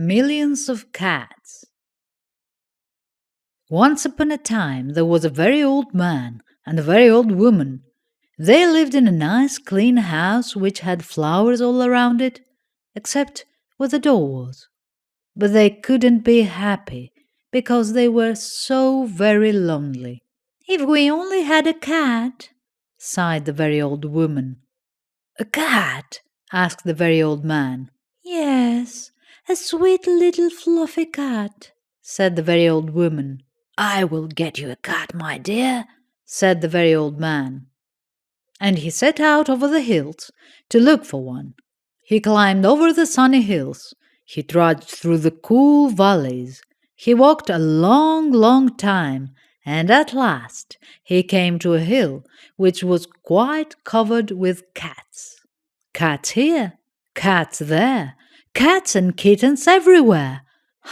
Millions of cats. Once upon a time there was a very old man and a very old woman. They lived in a nice clean house which had flowers all around it, except where the door was. But they couldn't be happy because they were so very lonely. "If we only had a cat," sighed the very old woman. "A cat?" asked the very old man. "Yes, a sweet little fluffy cat," said the very old woman. "I will get you a cat, my dear," said the very old man. And he set out over the hills to look for one. He climbed over the sunny hills. He trudged through the cool valleys. He walked a long, long time, and at last he came to a hill which was quite covered with cats. Cats here, cats there, cats and kittens everywhere.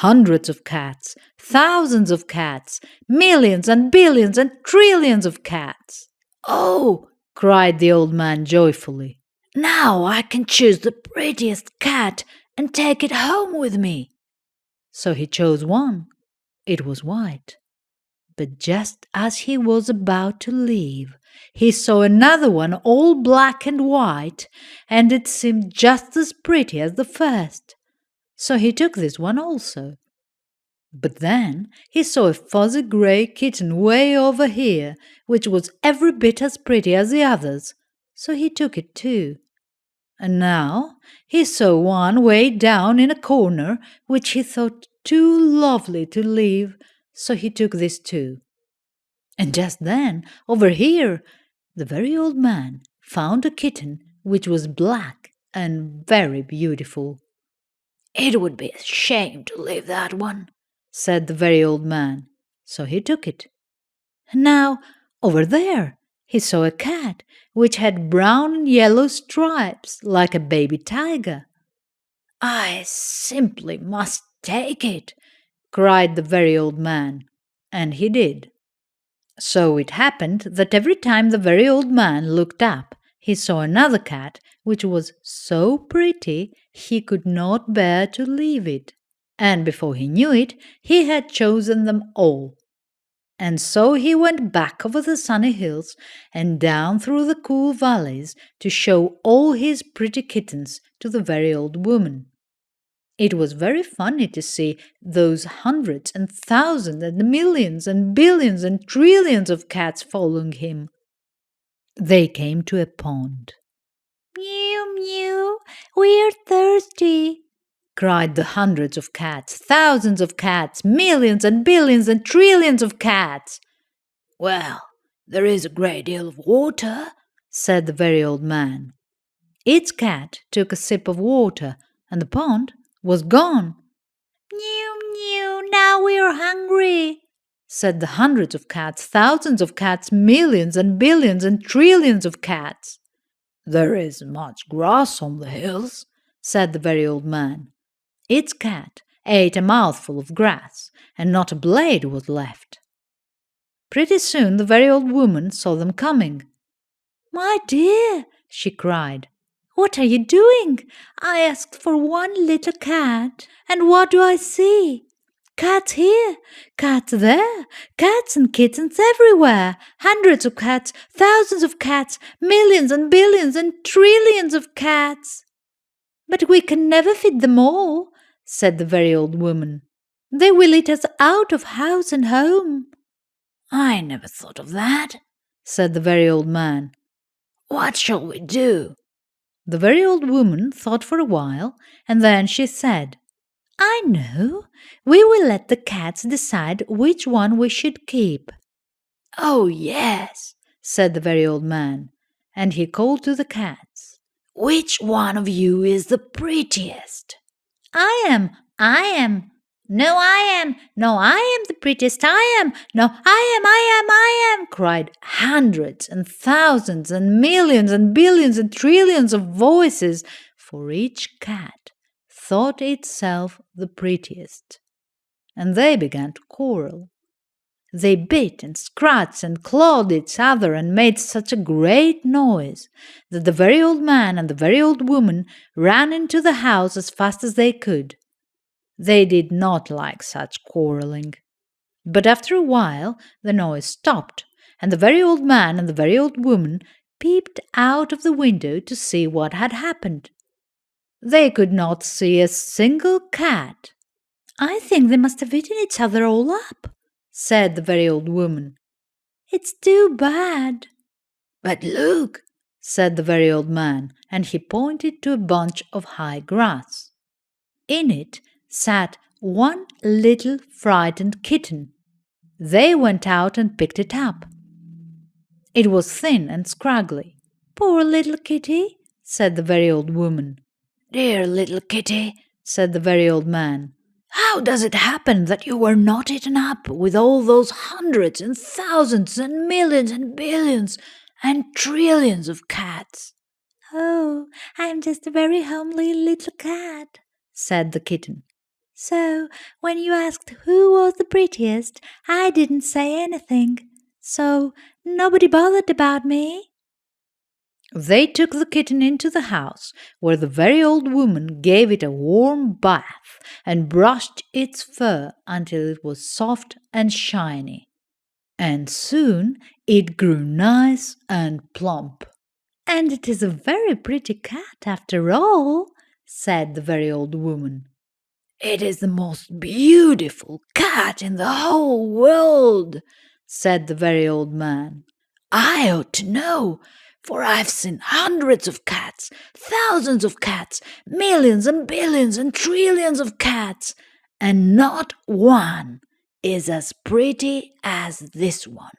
Hundreds of cats, thousands of cats, millions and billions and trillions of cats. "Oh!" cried the old man joyfully. "Now I can choose the prettiest cat and take it home with me." So he chose one. It was white. But just as he was about to leave, he saw another one all black and white, and it seemed just as pretty as the first. So he took this one also. But then he saw a fuzzy grey kitten way over here, which was every bit as pretty as the others, so he took it too. And now he saw one way down in a corner, which he thought too lovely to leave, so he took this too. And just then, over here, the very old man found a kitten which was black and very beautiful. "It would be a shame to leave that one," said the very old man, so he took it. And now, over there, he saw a cat which had brown and yellow stripes like a baby tiger. "I simply must take it," cried the very old man, and he did. So it happened that every time the very old man looked up, he saw another cat which was so pretty he could not bear to leave it. And before he knew it, he had chosen them all. And so he went back over the sunny hills and down through the cool valleys to show all his pretty kittens to the very old woman. It was very funny to see those hundreds and thousands and millions and billions and trillions of cats following him. They came to a pond. "Mew, mew, we're thirsty," cried the hundreds of cats, thousands of cats, millions and billions and trillions of cats. "Well, there is a great deal of water," said the very old man. Each cat took a sip of water, and the pond was gone. "Mew, mew, now we're hungry," said the hundreds of cats, thousands of cats, millions and billions and trillions of cats. "There is much grass on the hills," said the very old man. Each cat ate a mouthful of grass, and not a blade was left. Pretty soon the very old woman saw them coming. "My dear," she cried, "what are you doing? I asked for one little cat, and what do I see? Cats here, cats there, cats and kittens everywhere, hundreds of cats, thousands of cats, millions and billions and trillions of cats." "But we can never feed them all," said the very old woman. "They will eat us out of house and home." "I never thought of that," said the very old man. "What shall we do?" The very old woman thought for a while, and then she said, "I know. We will let the cats decide which one we should keep." "Oh, yes," said the very old man, and he called to the cats. "Which one of you is the prettiest?" "I am, I am." "No, I am. No, I am the prettiest. I am. No, I am, cried hundreds and thousands and millions and billions and trillions of voices, for each cat thought itself the prettiest. And they began to quarrel. They bit and scratched and clawed each other and made such a great noise that the very old man and the very old woman ran into the house as fast as they could. They did not like such quarreling. But after a while the noise stopped, and the very old man and the very old woman peeped out of the window to see what had happened. They could not see a single cat. "I think they must have eaten each other all up," said the very old woman. "It's too bad." "But look," said the very old man, and he pointed to a bunch of high grass. In it sat one little frightened kitten. They went out and picked it up. It was thin and scraggly. "Poor little kitty," said the very old woman. "Dear little kitty," said the very old man. "How does it happen that you were not eaten up with all those hundreds and thousands and millions and billions and trillions of cats?" "Oh, I'm just a very homely little cat," said the kitten. "So when you asked who was the prettiest, I didn't say anything. So nobody bothered about me." They took the kitten into the house, where the very old woman gave it a warm bath and brushed its fur until it was soft and shiny. And soon it grew nice and plump. "And it is a very pretty cat after all," said the very old woman. "It is the most beautiful cat in the whole world," said the very old man. "I ought to know, for I've seen hundreds of cats, thousands of cats, millions and billions and trillions of cats, and not one is as pretty as this one."